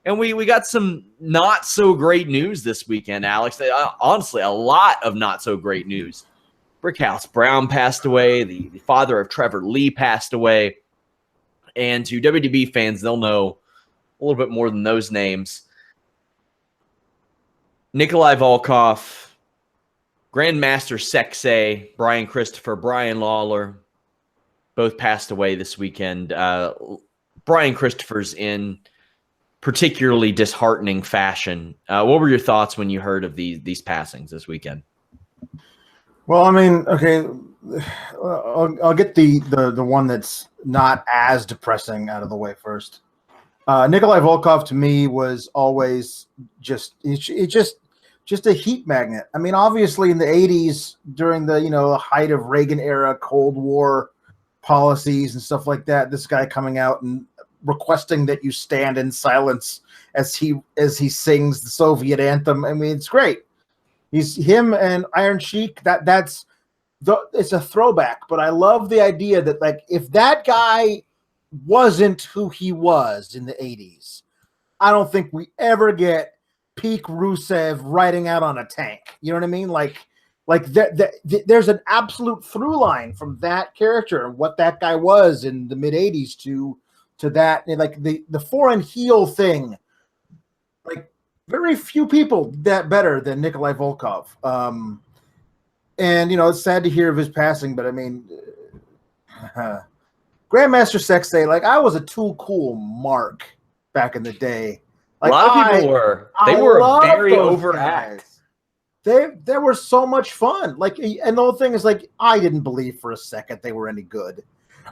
And we got some not so great news this weekend, Alex. Honestly, a lot of not so great news. Brickhouse Brown passed away. The father of Trevor Lee passed away. And to WWE fans, they'll know a little bit more than those names. Nikolai Volkoff, Grandmaster Sexay, Brian Christopher, Brian Lawler, both passed away this weekend. Brian Christopher's in particularly disheartening fashion. What were your thoughts when you heard of these passings this weekend? Well, I mean, okay, I'll get the one that's not as depressing out of the way first. Nikolai Volkoff to me was always just a heat magnet. I mean, obviously in the 80s during the height of Reagan era Cold War policies and stuff like that, this guy coming out and requesting that you stand in silence as he sings the Soviet anthem. I mean, it's great. He's him and Iron Sheik. It's a throwback, but I love the idea that, like, if that guy wasn't who he was in the 80s, I don't think we ever get peak Rusev riding out on a tank. You know what I mean? Like there's an absolute through line from that character and what that guy was in the mid 80s to that, and like the foreign heel thing. Like, very few people that better than Nikolai Volkoff. And it's sad to hear of his passing, but I mean, Grandmaster Sexay, like, I was a Too Cool mark back in the day. Like, a lot of people were. They were very overact. They were so much fun. Like, and the whole thing is, like, I didn't believe for a second they were any good.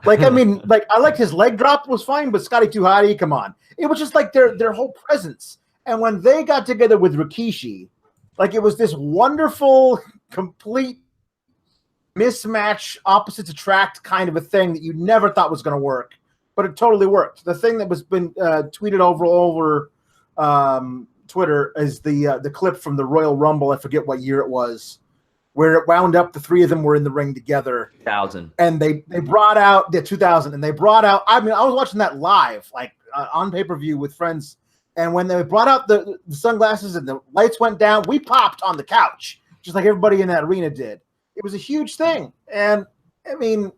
Like, I mean, like, I liked his leg drop was fine, but Scotty 2 Hotty, come on. It was just like their whole presence. And when they got together with Rikishi, like, it was this wonderful, complete mismatch, opposites attract kind of a thing that you never thought was going to work, but it totally worked. The thing that was been tweeted over Twitter is the clip from the Royal Rumble. I forget what year it was, where it wound up. The three of them were in the ring together. 2000, and they brought out the 2000, and they brought out. I mean, I was watching that live, like on pay-per-view with friends, and when they brought out the sunglasses and the lights went down, we popped on the couch just like everybody in that arena did. It was a huge thing. And I mean,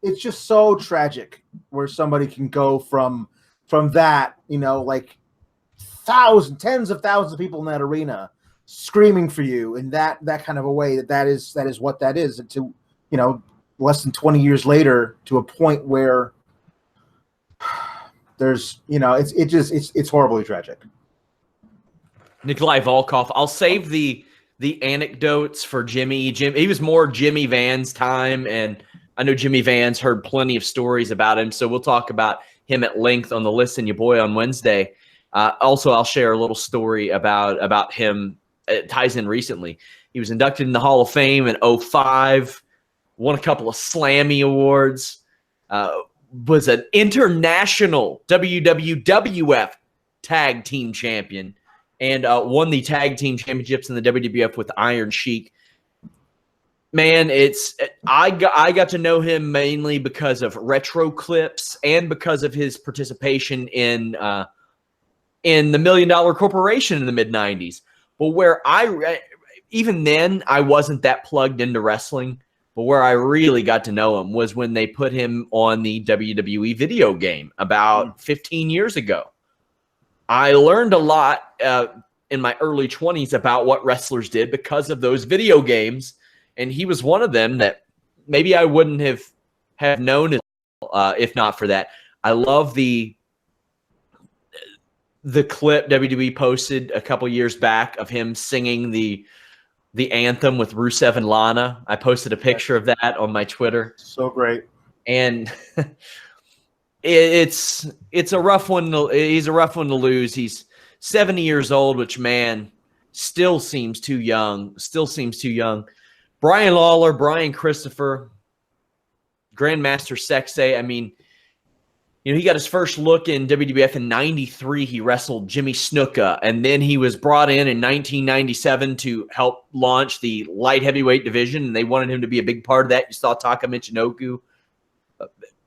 it's just so tragic where somebody can go from that, like tens of thousands of people in that arena screaming for you in that kind of a way that is what that is. And to, less than 20 years later, to a point where there's, it's horribly tragic. Nikolai Volkoff. I'll save the anecdotes for Jimmy. He was more Jimmy Van's time, and I know Jimmy Van's heard plenty of stories about him, so we'll talk about him at length on the Listen Your Boy on Wednesday. Also, I'll share a little story about him. It ties in recently. He was inducted in the Hall of Fame in 2005, won a couple of Slammy Awards, was an international WWF Tag Team Champion, and won the Tag Team Championships in the WWF with Iron Sheik. Man, I got to know him mainly because of retro clips and because of his participation in the $1 Million Corporation in the mid-90s. But where even then, I wasn't that plugged into wrestling. But where I really got to know him was when they put him on the WWE video game about 15 years ago. I learned a lot in my early 20s about what wrestlers did because of those video games, and he was one of them that maybe I wouldn't have known if not for that. I love the clip WWE posted a couple years back of him singing the anthem with Rusev and Lana. I posted a picture of that on my Twitter. So great. And it's a rough one. He's a rough one to lose. He's 70 years old, which, man, still seems too young. Brian Lawler, Brian Christopher, Grandmaster Sexay. I mean, he got his first look in WWF in 93. He wrestled Jimmy Snuka, and then he was brought in 1997 to help launch the light heavyweight division, and they wanted him to be a big part of that. You saw Taka Michinoku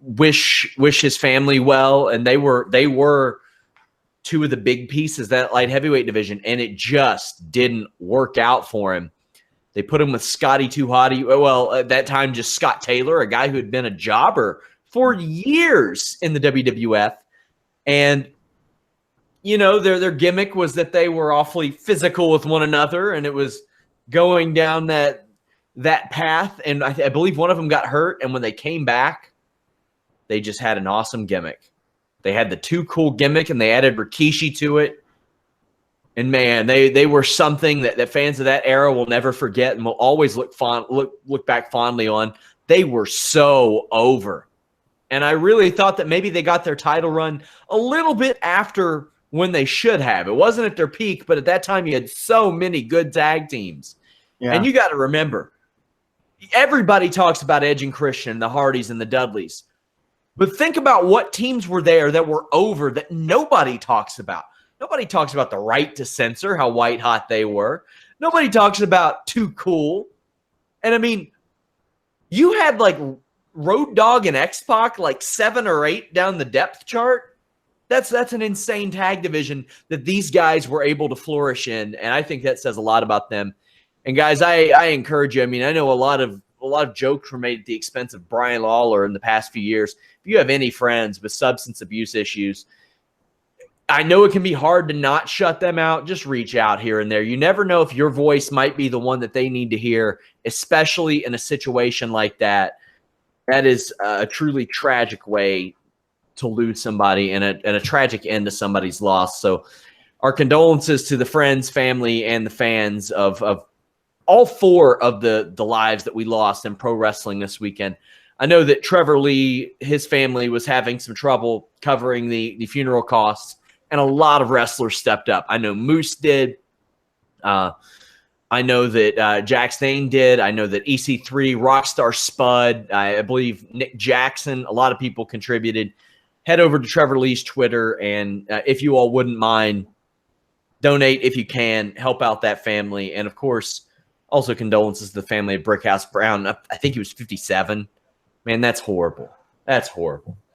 wish his family well, and they were two of the big pieces of that light heavyweight division, and it just didn't work out for him. They put him with Scotty Too Hotty. Well, at that time, just Scott Taylor, a guy who had been a jobber for years in the WWF. And, you know, their gimmick was that they were awfully physical with one another, and it was going down that path. And I believe one of them got hurt, and when they came back, they just had an awesome gimmick. They had the Too Cool gimmick, and they added Rikishi to it. And man, they were something that fans of that era will never forget and will always look back fondly on. They were so over. And I really thought that maybe they got their title run a little bit after when they should have. It wasn't at their peak, but at that time you had so many good tag teams. Yeah. And you got to remember, everybody talks about Edge and Christian, the Hardys and the Dudleys. But think about what teams were there that were over that nobody talks about. Nobody talks about the Right to Censor, how white hot they were. Nobody talks about Too Cool. And I mean, you had like Road Dogg and X-Pac like 7 or 8 down the depth chart. That's an insane tag division that these guys were able to flourish in, and I think that says a lot about them. And guys, I encourage you. I mean, I know a lot of jokes were made at the expense of Brian Lawler in the past few years. If you have any friends with substance abuse issues, I know it can be hard to not shut them out. Just reach out here and there. You never know if your voice might be the one that they need to hear, especially in a situation like that. That is a truly tragic way to lose somebody and a tragic end to somebody's loss. So our condolences to the friends, family, and the fans of all 4 of the lives that we lost in pro wrestling this weekend. I know that Trevor Lee, his family, was having some trouble covering the funeral costs, and a lot of wrestlers stepped up. I know Moose did. I know that Jack Stain did. I know that EC3, Rockstar Spud, I believe Nick Jackson, a lot of people contributed. Head over to Trevor Lee's Twitter, and if you all wouldn't mind, donate if you can, help out that family. And, of course, also condolences to the family of Brickhouse Brown. I think he was 57. Man, that's horrible. That's horrible.